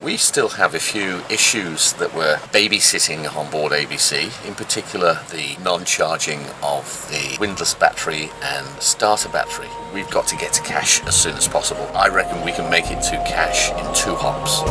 We still have a few issues that we're babysitting on board ABC, in particular the non-charging of the windlass battery and starter battery. We've got to get to cache as soon as possible. I reckon we can make it to cache in 2 hops.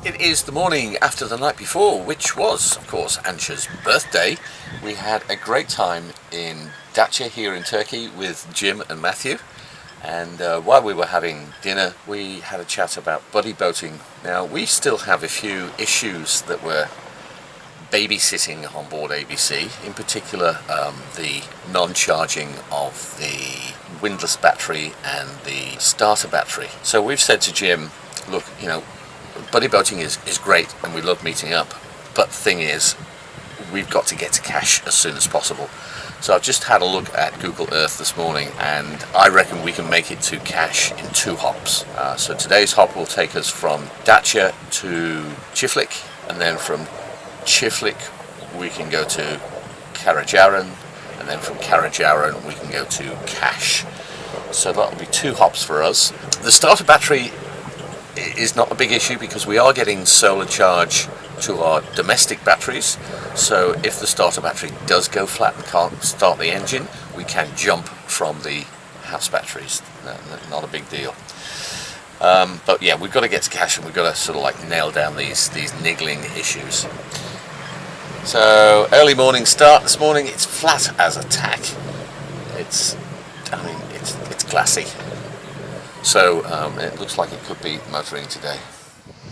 It is the morning after the night before, which was, of course, Ancha's birthday. We had a great time in Datça here in Turkey with Jim and Matthew. And while we were having dinner, we had a chat about buddy boating. Now, we still have a few issues that we're babysitting on board ABC, in particular the non-charging of the windlass battery and the starter battery. So we've said to Jim, look, you know, buddy boating is great and we love meeting up, but the thing is, we've got to get to cache as soon as possible. So I've just had a look at Google Earth this morning and I reckon we can make it to cache in 2 hops. So today's hop will take us from Datça to Çiftlik, and then from Çiftlik we can go to Karacaören, and then from Karacaören we can go to cache. So that'll be 2 hops for us. The starter battery is not a big issue because we are getting solar charge to our domestic batteries, so if the starter battery does go flat and can't start the engine, we can jump from the house batteries. Not a big deal. But yeah, we've got to get to cache and we've got to sort of like nail down these niggling issues. So early morning start this morning. It's flat as a tack. It's glassy. So it looks like it could be motoring today.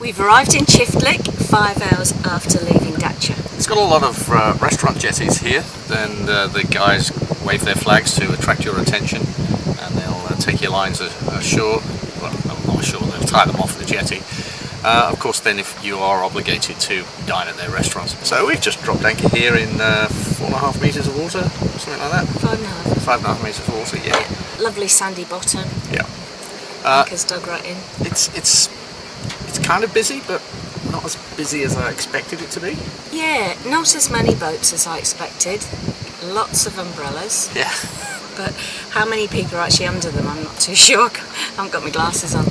We've arrived in Çiftlik 5 hours after leaving Datça. It's got a lot of restaurant jetties here, and the guys wave their flags to attract your attention, and they'll take your lines ashore. Well, not ashore, they'll tie them off the jetty. Of course, then if you are obligated to dine at their restaurants. So we've just dropped anchor here in 4.5 metres of water, something like that. 5.5. 5.5 metres of water, yeah. Lovely sandy bottom. Yeah. Anchor's dug right in. It's kind of busy, but not as busy as I expected it to be. Yeah, not as many boats as I expected. Lots of umbrellas. Yeah. But how many people are actually under them, I'm not too sure. I haven't got my glasses on.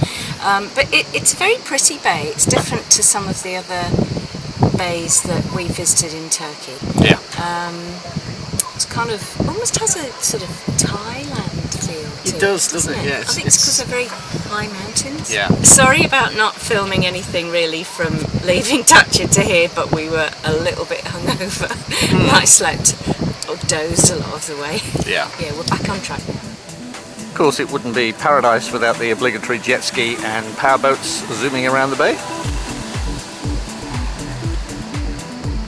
But it's a very pretty bay. It's different to some of the other bays that we visited in Turkey. Yeah. It's kind of, almost has a sort of Thailand feel to it. It does, doesn't it? Yeah, I think it's because they're very high mountains. Yeah. Sorry about not filming anything really from leaving Datça to here, but we were a little bit hungover. I slept or dozed a lot of the way. Yeah. Yeah, we're back on track now. Of course, it wouldn't be paradise without the obligatory jet ski and powerboats zooming around the bay.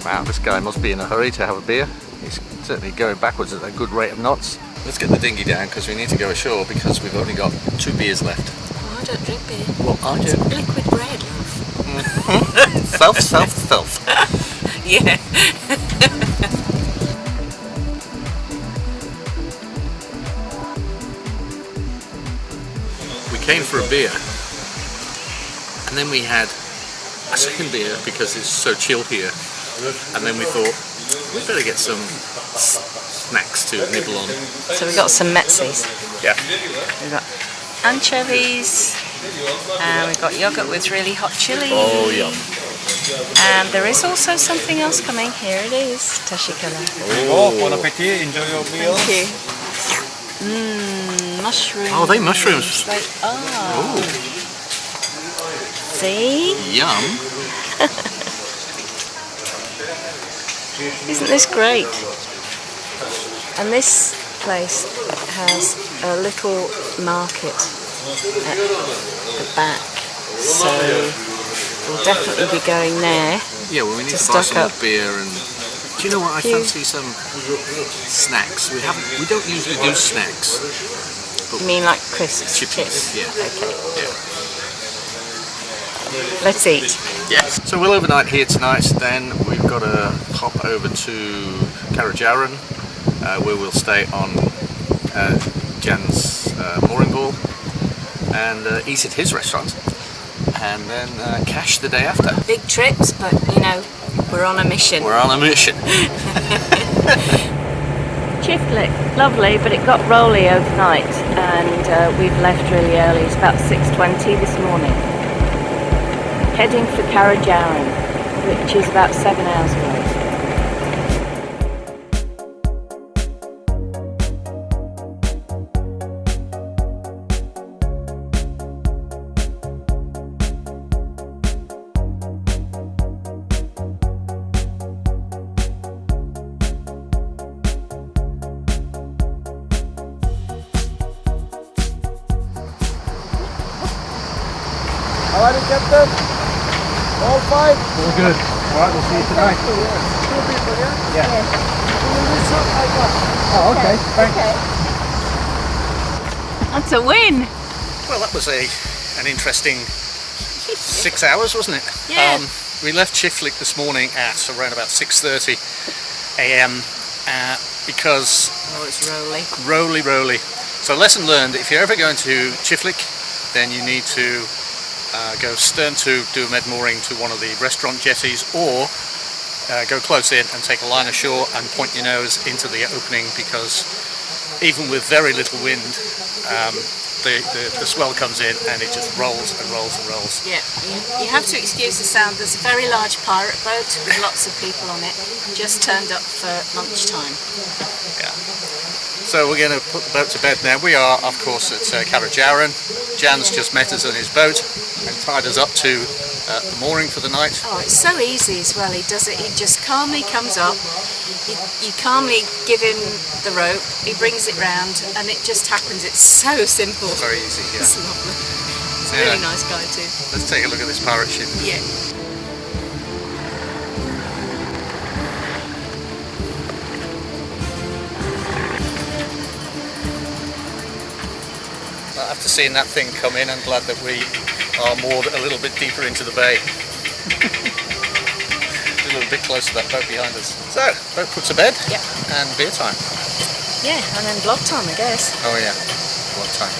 Wow, this guy must be in a hurry to have a beer. He's certainly going backwards at a good rate of knots. Let's get the dinghy down because we need to go ashore because we've only got 2 beers left. Oh, I don't drink beer. Well, I do. It's liquid bread, love. Self. Yeah. We came for a beer and then we had a second beer because it's so chill here, and then we thought we'd better get some snacks to nibble on. So we got some metsies. Yeah. We've got anchovies, and we've got yoghurt with really hot chili. Oh, yum. And there is also something else coming. Here it is, Tashikala. Oh, bon appetit, enjoy your meal. Thank you. Mushrooms. Oh, are they mushrooms? They are. Ooh. See? Yum. Isn't this great? And this place has a little market at the back, so we'll definitely be going there. Yeah, well, we need to buy some more beer and. Do you know what? I fancy some snacks. We don't usually do snacks. You mean like crisps? Chips. Yeah. Okay. Yeah. Let's eat. Yes. So we'll overnight here tonight. Then we've got to hop over to Karacaören, where we'll stay on Jan's mooring ball and eat at his restaurant, and then cash the day after. Big trips, but you know, we're on a mission. We're on a mission. Çiftlik, lovely, but it got rolly overnight, and we've left really early. It's about 6:20 this morning. Heading for Karacaören, which is about 7 hours away. How are you, Captain? All fine? All good. Alright, we'll see you tonight. Two people, yeah? Yeah. Yes. Oh, okay. Thanks. That's a win! Well, that was an interesting 6 hours, wasn't it? Yeah. We left Çiftlik this morning at around about 6:30 a.m. Because Oh, it's rolly. rolly. So lesson learned, if you're ever going to Çiftlik, then you need to go stern to, do a med mooring to one of the restaurant jetties, or go close in and take a line ashore and point your nose into the opening, because even with very little wind, the swell comes in and it just rolls and rolls and rolls. Yeah, you have to excuse the sound. There's a very large pirate boat with lots of people on it, just turned up for lunchtime. Yeah. So we're going to put the boat to bed now. We are, of course, at Karacaören. Jan's just met us on his boat and tied us up to the mooring for the night. Oh, it's so easy as well. He does it. He just calmly comes up. You calmly give him the rope. He brings it round, and it just happens. It's so simple. Very easy, yeah. It's lovely. He's a Yeah. really nice guy too. Let's take a look at this pirate ship. Yeah. Well, after seeing that thing come in, I'm glad that we are moored a little bit deeper into the bay. A little bit closer to that boat behind us. So, boat put to bed, Yep. and beer time. Yeah, and then vlog time, I guess. Oh yeah, what time?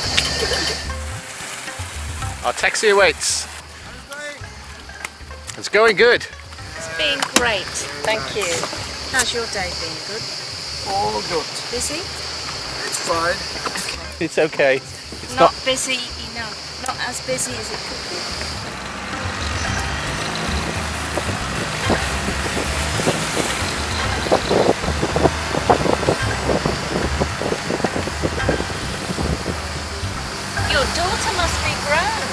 Our taxi awaits. It's going good. It's been great. Thank you. How's your day been? Good? All good. Busy? It's fine. It's okay. It's Not busy, not as busy as it could be. Your daughter must be grown.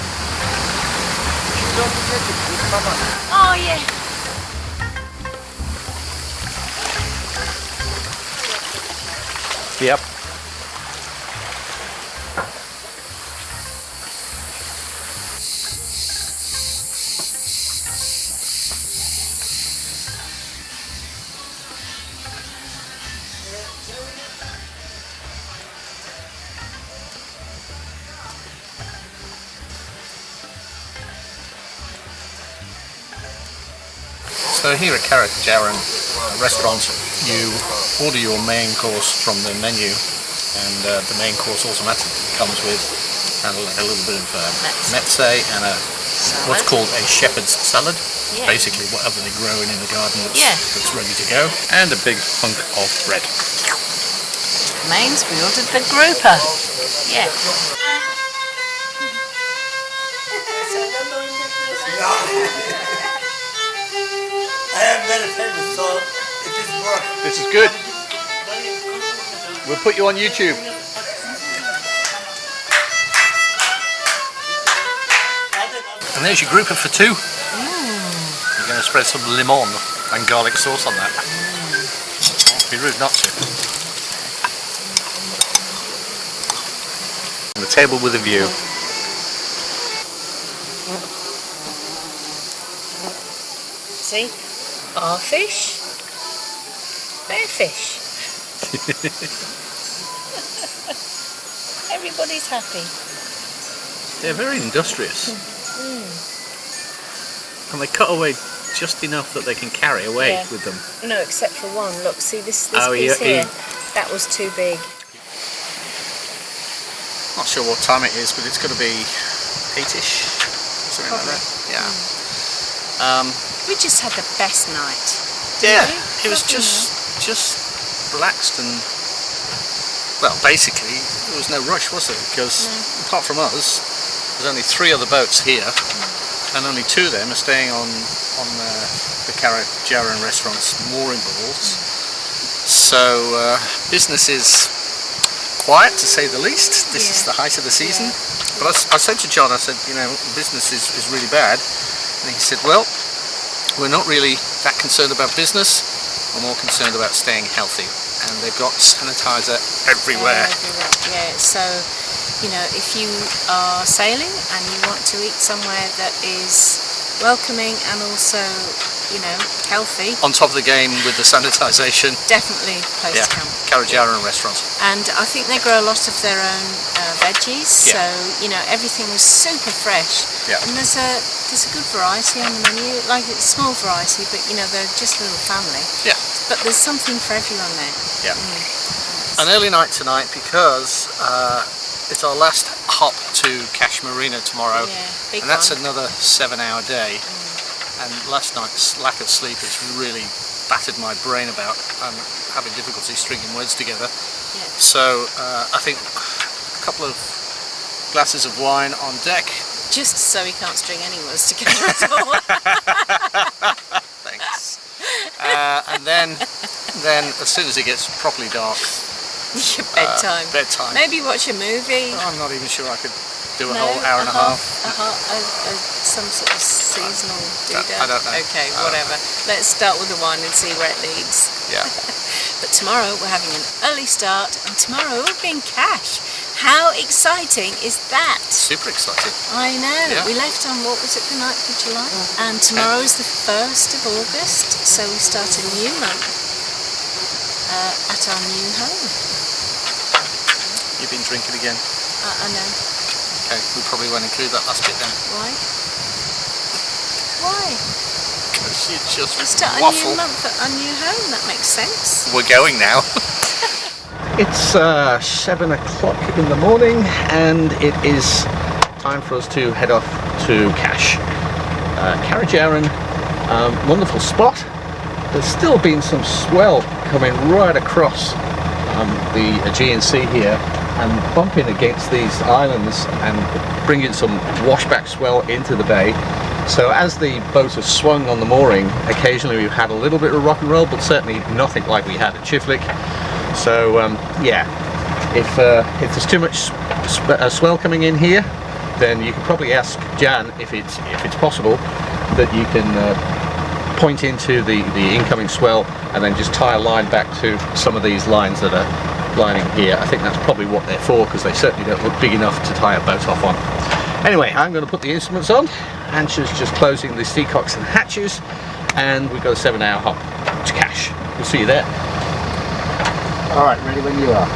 Oh yeah. Yep. So here at Karacaören restaurant, you order your main course from the menu, and the main course automatically comes with a little bit of metse and what's called a shepherd's salad. Yeah. Basically whatever they're growing in the garden Yeah. that's ready to go, and a big hunk of bread. Mains, we ordered the grouper. Yeah. I am very famous, so it is work. This is good. We'll put you on YouTube. And there's your grouper for two. You're going to spread some limon and garlic sauce on that. It'd be rude not to. And the table with a view. See? Bar fish, bear fish. Everybody's happy. They're very industrious. And they cut away just enough that they can carry away Yeah. with them. No, except for one. Look, see this Oh, piece yeah, here? yeah. That was too big. Not sure what time it is, but it's got to be 8ish, something like that. Yeah. We just had the best night. Yeah, Didn't we? it was just relaxed and, well, basically there was no rush, was there? Because apart from us, there's only 3 other boats here, and only 2 of them are staying on the Karacaören restaurant's mooring balls. So business is quiet, to say the least. This is the height of the season. But I said to John, I said, you know, business is really bad. And he said, well, we're not really that concerned about business. We're more concerned about staying healthy. And they've got sanitizer everywhere. Yeah, so, you know, if you are sailing and you want to eat somewhere that is welcoming and also, you know, healthy. On top of the game with the sanitisation. Definitely place to come. Karacaören restaurants. And I think they grow a lot of their own veggies, so, you know, everything was super fresh. Yeah. And there's a good variety on the menu, like it's a small variety, but, you know, they're just a little family. Yeah. But there's something for everyone there. Yeah. An early night tonight because it's our last hop to Cash Marina tomorrow, and that's another 7-hour day. And last night's lack of sleep has really battered my brain about. I'm having difficulty stringing words together. So I think a couple of glasses of wine on deck. Just so he can't string any words together at all. Thanks. And then as soon as it gets properly dark, bedtime. Bedtime. Maybe watch a movie. I'm not even sure I could do a whole hour and a half. Some sort of seasonal doodah. I don't know. Okay, whatever. Let's start with the wine and see where it leads. Yeah. But tomorrow we're having an early start, and tomorrow we'll be in Cash. How exciting is that? Super exciting. I know. Yeah. We left on, what was it, the 9th of July? And tomorrow is the 1st of August, so we start a new month at our new home. You've been drinking again? I know. Okay, we probably won't include that last bit then. Why? Why? Because you just We start waffle. a new month at our new home, that makes sense. We're going now. It's 7 o'clock in the morning, and it is time for us to head off to Cash. Karacaören, wonderful spot. There's still been some swell coming right across the Aegean Sea here and bumping against these islands and bringing some washback swell into the bay. So as the boat has swung on the mooring, occasionally we've had a little bit of rock and roll, but certainly nothing like we had at Çiftlik. So yeah, if there's too much swell coming in here, then you can probably ask Jan if it's possible that you can point into the incoming swell and then just tie a line back to some of these lines that are lining here. I think that's probably what they're for, because they certainly don't look big enough to tie a boat off on. Anyway, I'm going to put the instruments on. Ancha's just closing the seacocks and hatches, and we've got a 7-hour hop to Cash. We'll see you there. Alright, ready when you are.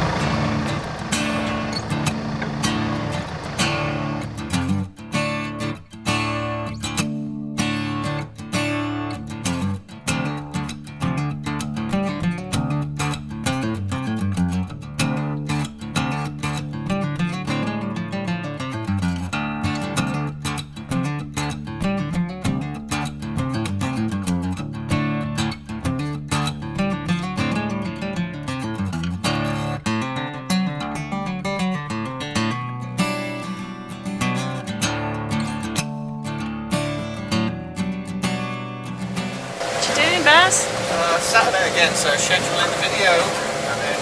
Saturday again, so scheduling the video and then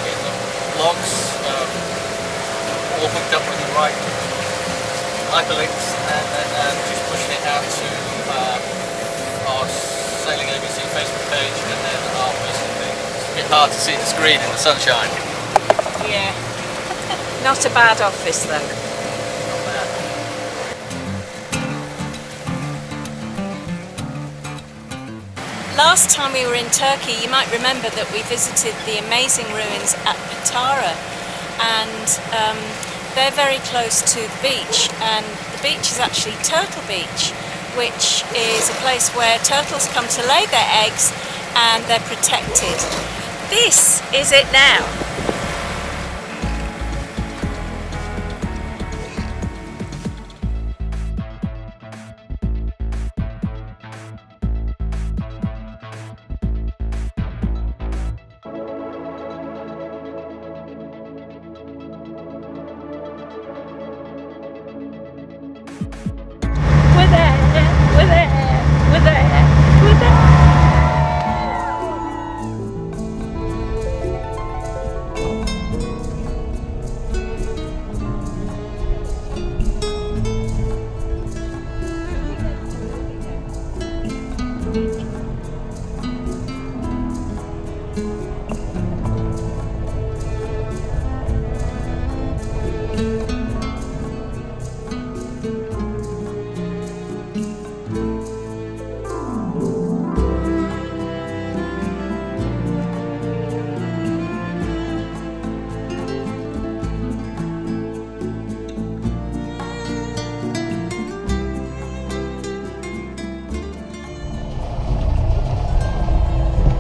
getting the vlogs all hooked up with the right hyperlinks, and then just pushing it out to our Sailing ABC Facebook page and then our personal thing. It's a bit hard to see the screen in the sunshine. Yeah. Not a bad office though. Not bad. Last time we were in Turkey, you might remember that we visited the amazing ruins at Patara, and they're very close to the beach, and the beach is actually Turtle Beach, which is a place where turtles come to lay their eggs and they're protected. This is it now. We're there, we're there, we're there, we're there.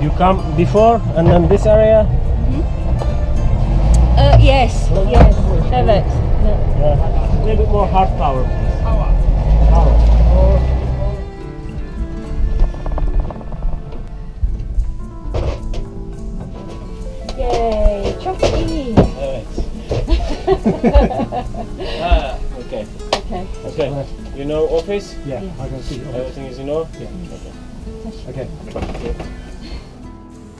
You come before and then this area? Yes, yes, have it. Yeah. A little bit more hard power. Power. Yay, chocolate. Okay. Okay. Okay. You know office? Yeah, I can see. Everything is in order? Yeah. Okay.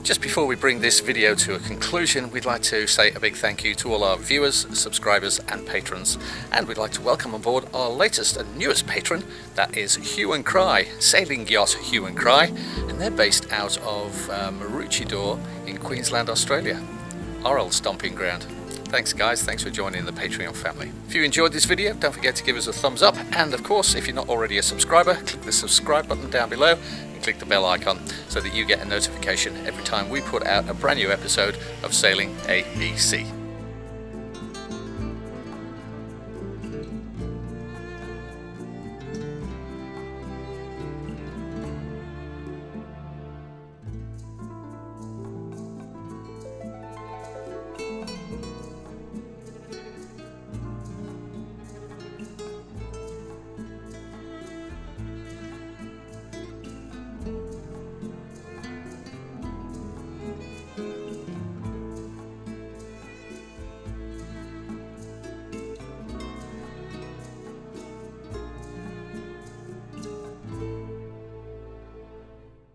Just before we bring this video to a conclusion, we'd like to say a big thank you to all our viewers, subscribers and patrons, and we'd like to welcome on board our latest and newest patron, that is Hue and Cry, sailing yacht Hue and Cry, and they're based out of Maroochydore in Queensland, Australia, our old stomping ground. Thanks guys, thanks for joining the Patreon family. If you enjoyed this video, don't forget to give us a thumbs up, and of course if you're not already a subscriber, click the subscribe button down below and click the bell icon so that you get a notification every time we put out a brand new episode of Sailing ABC.